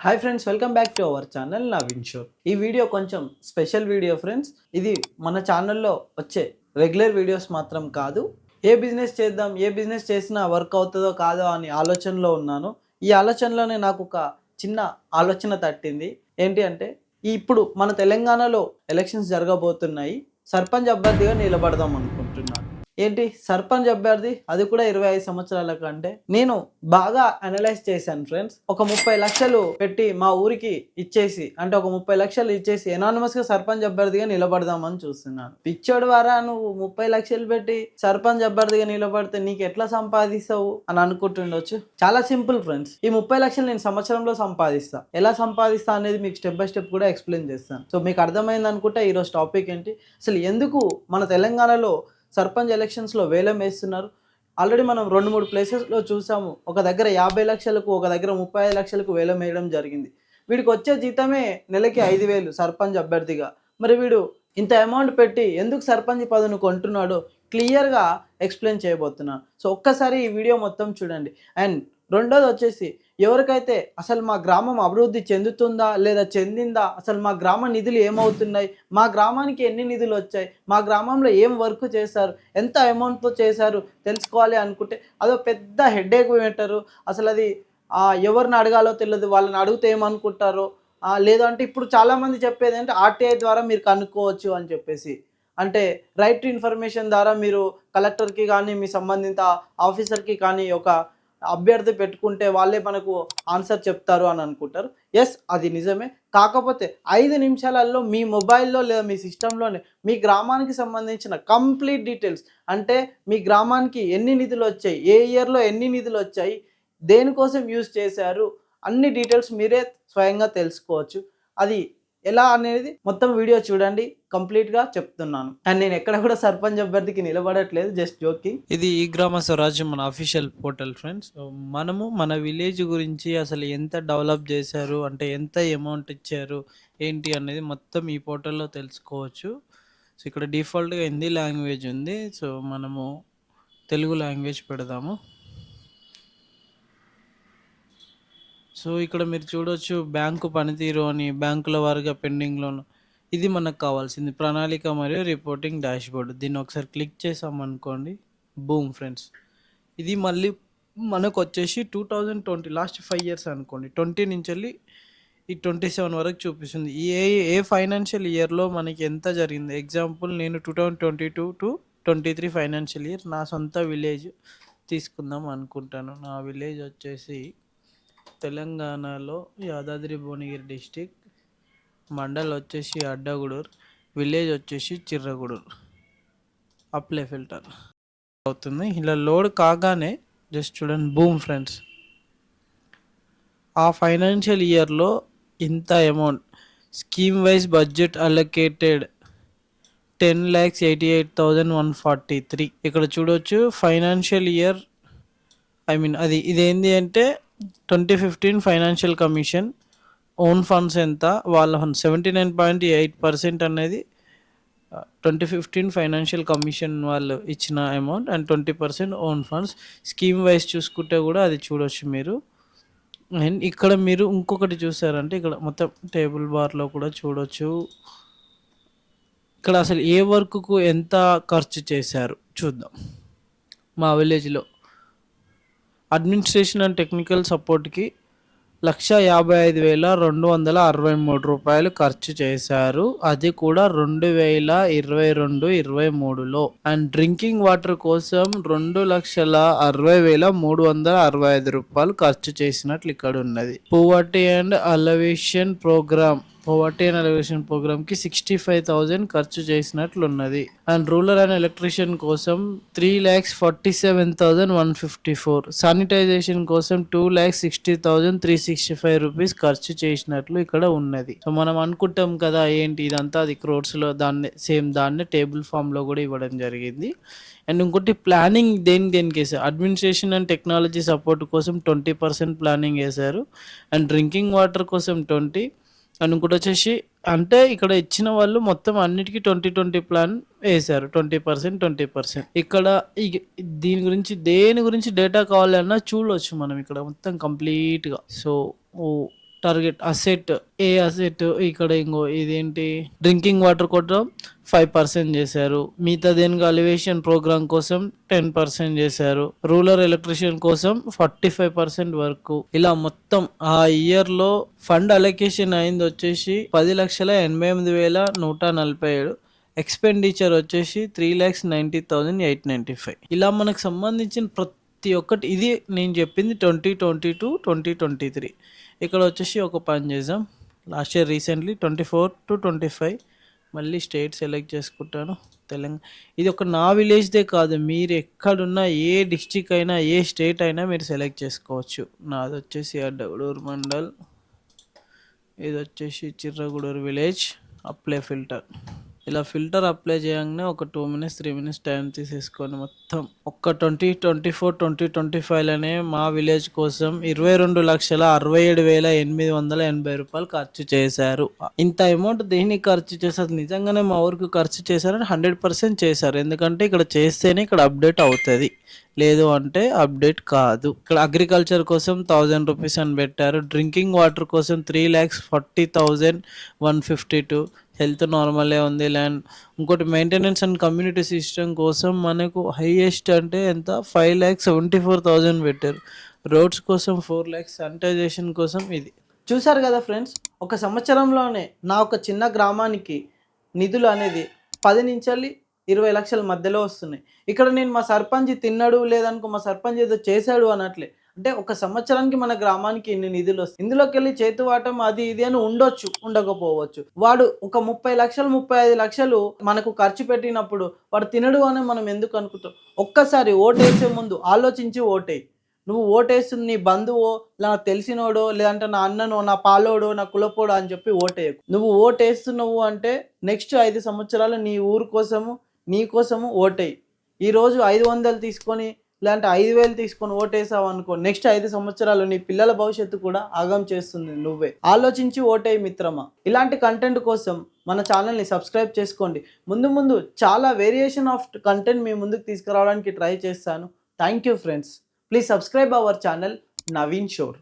Hi friends, welcome back to our channel Naveen show. ఈ video కొంచెం special video friends. ఇది మన ఛానల్లో వచ్చే రెగ్యులర్ వీడియోస్ మాత్రం కాదు. ఏ బిజినెస్ చేద్దాం, ఏ బిజినెస్ చేసినా వర్క్ అవుతుందో కాదో అని ఆలోచనలో ఉన్నాను. ఈ ఆలోచనలోనే నాకు ఒక చిన్న ఆలోచన తట్టింది. ఏంటి అంటే ఇప్పుడు మన తెలంగాణలో ఎలక్షన్స్ జరగబోతున్నాయి. సర్పంచ్ అభ్యర్థిగా నిలబడదాం అనుకుంటున్నాను. ఏంటి సర్పంచ్ అభ్యర్థి, అది కూడా 25 సంవత్సరాల కంటే. నేను బాగా అనలైజ్ చేశాను ఫ్రెండ్స్. ఒక 30 లక్షలు పెట్టి మా ఊరికి ఇచ్చేసి, అంటే ఒక 30 లక్షలు ఇచ్చేసి ఎనానిమస్ గా సర్పంచ్ అభ్యర్థిగా నిలబడదామని చూస్తున్నాను. పిచ్చోడు వారా, నువ్వు 30 లక్షలు పెట్టి సర్పంచ్ అభ్యర్థిగా నిలబడితే నీకు ఎట్లా సంపాదిస్తావు అని అనుకుంటుండొచ్చు. చాలా సింపుల్ ఫ్రెండ్స్. ఈ 30 లక్షలు నేను సంవత్సరంలో సంపాదిస్తా. ఎలా సంపాదిస్తా అనేది మీకు స్టెప్ బై స్టెప్ కూడా ఎక్స్ప్లెయిన్ చేస్తాను. సో మీకు అర్థమైంది అనుకుంటా. ఈరోజు టాపిక్ ఏంటి, అసలు ఎందుకు మన తెలంగాణలో సర్పంచ్ ఎలక్షన్స్లో వేలం వేస్తున్నారు. ఆల్రెడీ మనం 2-3 ప్లేసెస్లో చూసాము. ఒక దగ్గర 50 లక్షలకు, ఒక దగ్గర 35 లక్షలకు వేలం వేయడం జరిగింది. వీడికి వచ్చే జీతమే నెలకి 5,000 సర్పంచ్ అభ్యర్థిగా. మరి వీడు ఇంత అమౌంట్ పెట్టి ఎందుకు సర్పంచ్ పదవిని కొంటున్నాడో క్లియర్గా ఎక్స్ప్లెయిన్ చేయబోతున్నాను. సో ఒక్కసారి ఈ వీడియో మొత్తం చూడండి. అండ్ రెండోది వచ్చేసి, ఎవరికైతే అసలు మా గ్రామం అభివృద్ధి చెందుతుందా లేదా చెందిందా, అసలు మా గ్రామ నిధులు ఏమవుతున్నాయి, మా గ్రామానికి ఎన్ని నిధులు వచ్చాయి, మా గ్రామంలో ఏం వర్క్ చేశారు, ఎంత అమౌంట్తో చేశారు తెలుసుకోవాలి అనుకుంటే అదో పెద్ద హెడేక్ పెట్టారు. అసలు అది ఎవరిని అడగాలో తెలియదు, వాళ్ళని అడిగితే ఏమనుకుంటారో. లేదంటే ఇప్పుడు చాలామంది చెప్పేది అంటే ఆర్టీఐ ద్వారా మీరు కనుక్కోవచ్చు అని చెప్పేసి. అంటే రైట్ టు ఇన్ఫర్మేషన్ ద్వారా మీరు కలెక్టర్కి కానీ మీ సంబంధిత ఆఫీసర్కి కానీ ఒక అభ్యర్థి పెట్టుకుంటే వాళ్ళే మనకు ఆన్సర్ చెప్తారు అని అనుకుంటారు. ఎస్, అది నిజమే. కాకపోతే 5 నిమిషాలలో మీ మొబైల్లో లేదా మీ సిస్టంలోనే మీ గ్రామానికి సంబంధించిన కంప్లీట్ డీటెయిల్స్, అంటే మీ గ్రామానికి ఎన్ని నిధులు వచ్చాయి, ఏ ఇయర్లో ఎన్ని నిధులు వచ్చాయి, దేనికోసం యూజ్ చేశారు, అన్ని డీటెయిల్స్ మీరే స్వయంగా తెలుసుకోవచ్చు. అది ఎలా అనేది మొత్తం వీడియో చూడండి, కంప్లీట్గా చెప్తున్నాను. అండ్ నేను ఎక్కడ కూడా సర్పంచ్ అభ్యర్థికి నిలబడట్లేదు, జస్ట్ జోకింగ్. ఇది ఈ గ్రామ స్వరాజ్యం మన అఫీషియల్ పోర్టల్ ఫ్రెండ్స్. మనము మన విలేజ్ గురించి అసలు ఎంత డెవలప్ చేశారు, అంటే ఎంత అమౌంట్ ఇచ్చారు ఏంటి అనేది మొత్తం ఈ పోర్టల్లో తెలుసుకోవచ్చు. సో ఇక్కడ డిఫాల్ట్గా హిందీ లాంగ్వేజ్ ఉంది. సో మనము తెలుగు లాంగ్వేజ్ పెడదాము. సో ఇక్కడ మీరు చూడొచ్చు బ్యాంకు పనితీరు అని, బ్యాంకుల వారిగా పెండింగ్ లోన్. ఇది మనకు కావాల్సింది, ప్రణాళిక మరియు రిపోర్టింగ్ డాష్బోర్డ్. దీన్ని ఒకసారి క్లిక్ చేసామనుకోండి, బూమ్ ఫ్రెండ్స్. ఇది మళ్ళీ మనకు వచ్చేసి 2020 లాస్ట్ 5 ఇయర్స్ అనుకోండి, 20 నుంచి వెళ్ళి ఈ 27 వరకు చూపిస్తుంది. ఏ ఫైనాన్షియల్ ఇయర్లో మనకి ఎంత జరిగింది. ఎగ్జాంపుల్ నేను 2022 to 23 ఫైనాన్షియల్ ఇయర్ నా సొంత విలేజ్ తీసుకుందాం అనుకుంటాను. నా విలేజ్ వచ్చేసి తెలంగాణలో యాదాద్రి భువనగిరి డిస్టిక్, మండల్ వచ్చేసి అడ్డగూడూరు, విలేజ్ వచ్చేసి చిర్రగూడూరు. అప్లై ఫిల్టర్ అవుతుంది. ఇలా లోడ్ కాగానే జస్ట్ చూడండి, బూమ్ ఫ్రెండ్స్. ఆ ఫైనాన్షియల్ ఇయర్లో ఇంత amount, scheme wise budget allocated 10,88,143. ఇక్కడ చూడొచ్చు ఫైనాన్షియల్ ఇయర్, ఇదేంటి అంటే 2015 ఫైనాన్షియల్ కమిషన్ ఓన్ ఫండ్స్ ఎంత, వాళ్ళ 79.8% అనేది 2015 ఫైనాన్షియల్ కమిషన్ వాళ్ళు ఇచ్చిన amount, and 20% own funds. Scheme wise చూసుకుంటే కూడా అది చూడొచ్చు మీరు. అండ్ ఇక్కడ మీరు ఇంకొకటి చూసారంటే ఇక్కడ మొత్తం టేబుల్ బార్లో కూడా చూడొచ్చు. ఇక్కడ అసలు ఏ వర్క్కు ఎంత ఖర్చు చేశారు చూద్దాం. మా విలేజ్లో అడ్మినిస్ట్రేషన్ అండ్ టెక్నికల్ సపోర్ట్కి 155,263 రూపాయలు ఖర్చు చేశారు. అది కూడా 2022-23లో. అండ్ డ్రింకింగ్ వాటర్ కోసం 2,60,60,365 రూపాయలు ఖర్చు చేసినట్లు ఇక్కడ ఉన్నది. పోవర్టీ అండ్ అలవేషన్ ప్రోగ్రామ్కి 65,000 ఖర్చు చేసినట్లున్నది. అండ్ రూరల్ అండ్ ఎలక్ట్రీషియన్ కోసం 3,47,154, శానిటైజేషన్ కోసం 2,60,365 రూపీస్ ఖర్చు చేసినట్లు ఇక్కడ ఉన్నది. సో మనం అనుకుంటాం కదా ఏంటి ఇదంతా, అది క్రోడ్స్లో దాన్నే టేబుల్ ఫామ్లో కూడా ఇవ్వడం జరిగింది. అండ్ ఇంకోటి ప్లానింగ్ దేనికి వేసారు, అడ్మినిస్ట్రేషన్ అండ్ టెక్నాలజీ సపోర్ట్ కోసం 20% ప్లానింగ్ వేశారు. అండ్ డ్రింకింగ్ వాటర్ కోసం 20. అండ్ ఇంకోటి వచ్చేసి, అంటే ఇక్కడ ఇచ్చిన వాళ్ళు మొత్తం అన్నిటికీ 20-20 ప్లాన్ వేశారు, 20%. ఇక్కడ దేని గురించి డేటా కావాలన్నా చూడవచ్చు మనం ఇక్కడ మొత్తం కంప్లీట్గా. సో టార్గెట్ అసెట్ ఏ అసెట్ ఇక్కడ ఇంకో ఇదేంటి డ్రింకింగ్ వాటర్ కూడా 5% చేశారు. మిగతా దేనికి అలివేషన్ ప్రోగ్రామ్ కోసం 10% చేశారు. రూరల్ ఎలక్ట్రిషియన్ కోసం 45% వరకు. ఇలా మొత్తం ఆ ఇయర్ లో ఫండ్ అలొకేషన్ అయింది వచ్చేసి 10,88,147. ఎక్స్పెండిచర్ వచ్చేసి 3,90,895. ఇలా మనకు సంబంధించిన ప్రతి ఒక్కటి ఇది నేను చెప్పింది 2022 2023. ఇక్కడ వచ్చేసి ఒక పని చేద్దాం. లాస్ట్ ఇయర్ రీసెంట్లీ 24 to 25 మళ్ళీ స్టేట్ సెలెక్ట్ చేసుకుంటాను. తెలంగాణ ఇది ఒక నా విలేజ్దే కాదు, మీరు ఎక్కడున్నా ఏ డిస్టిక్ అయినా ఏ స్టేట్ అయినా మీరు సెలెక్ట్ చేసుకోవచ్చు. నాది వచ్చేసి అడ్డగూడూరు మండల్, ఇది వచ్చేసి చిర్రగూడూరు విలేజ్. Apply filter. ఇలా ఫిల్టర్ అప్లై చేయగానే ఒక 2 minutes 3 minutes టైం తీసేసుకొని మొత్తం ఒక్క 2024 2025లోనే మా విలేజ్ కోసం 22,67,880 రూపాయలు ఖర్చు చేశారు. ఇంత అమౌంట్ దేనికి ఖర్చు చేశారు? నిజంగానే మా ఊరికి ఖర్చు చేశారని 100% చేశారు. ఎందుకంటే ఇక్కడ చేస్తేనే ఇక్కడ అప్డేట్ అవుతుంది, లేదు అంటే అప్డేట్ కాదు. ఇక్కడ అగ్రికల్చర్ కోసం 1000 రూపీస్ అని పెట్టారు. డ్రింకింగ్ వాటర్ కోసం 3,40,152. హెల్త్ నార్మలే ఉంది. ల్యాండ్ ఇంకోటి మెయింటెనెన్స్ అండ్ కమ్యూనిటీ సిస్టమ్ కోసం మనకు హైయెస్ట్ అంటే ఎంత 5,74,000 పెట్టారు. రోడ్స్ కోసం 4 lakhs, శానిటైజేషన్ కోసం ఇది. చూసారు కదా ఫ్రెండ్స్, ఒక సంవత్సరంలోనే నా ఒక చిన్న గ్రామానికి నిధులు అనేది 10 నుంచి 20 లక్షల మధ్యలో వస్తున్నాయి. ఇక్కడ నేను మా సర్పంచ్ తిన్నాడు లేదనుకో, మా సర్పంచ్ ఏదో చేశాడు అనట్లే. అంటే ఒక సంవత్సరానికి మన గ్రామానికి ఇన్ని నిధులు వస్తాయి. ఇందులోకి వెళ్ళి చేతువాటం అది ఇది అని ఉండొచ్చు, ఉండకపోవచ్చు. వాడు ఒక 30 లక్షలు 35 లక్షలు మనకు ఖర్చు పెట్టినప్పుడు వాడు తినడు అని మనం ఎందుకు అనుకుంటాం? ఒక్కసారి ఓటేసే ముందు ఆలోచించి ఓటేయి. నువ్వు ఓటేస్తుంది నీ బంధువో, నా తెలిసినోడో, లేదంటే నా అన్ననో, నా పాలోడో, నా కులపోడో అని చెప్పి ఓటేయకు. నువ్వు ఓటేస్తున్నావు అంటే నెక్స్ట్ 5 సంవత్సరాలు నీ ఊరు కోసము, నీ కోసము ఓటేయి. ఈరోజు 500 తీసుకొని లేదంటే 5,000 తీసుకొని ఓటేసావు అనుకో, నెక్స్ట్ 5 సంవత్సరాలు నీ పిల్లల భవిష్యత్తు కూడా ఆగం చేస్తుంది నువ్వే. ఆలోచించి ఓటేయి మిత్రమా. ఇలాంటి కంటెంట్ కోసం మన ఛానల్ని సబ్స్క్రైబ్ చేసుకోండి. ముందు చాలా వేరియేషన్ ఆఫ్ కంటెంట్ మీ ముందుకు తీసుకురావడానికి ట్రై చేస్తాను. Thank you friends. Please subscribe our channel Naveen sure.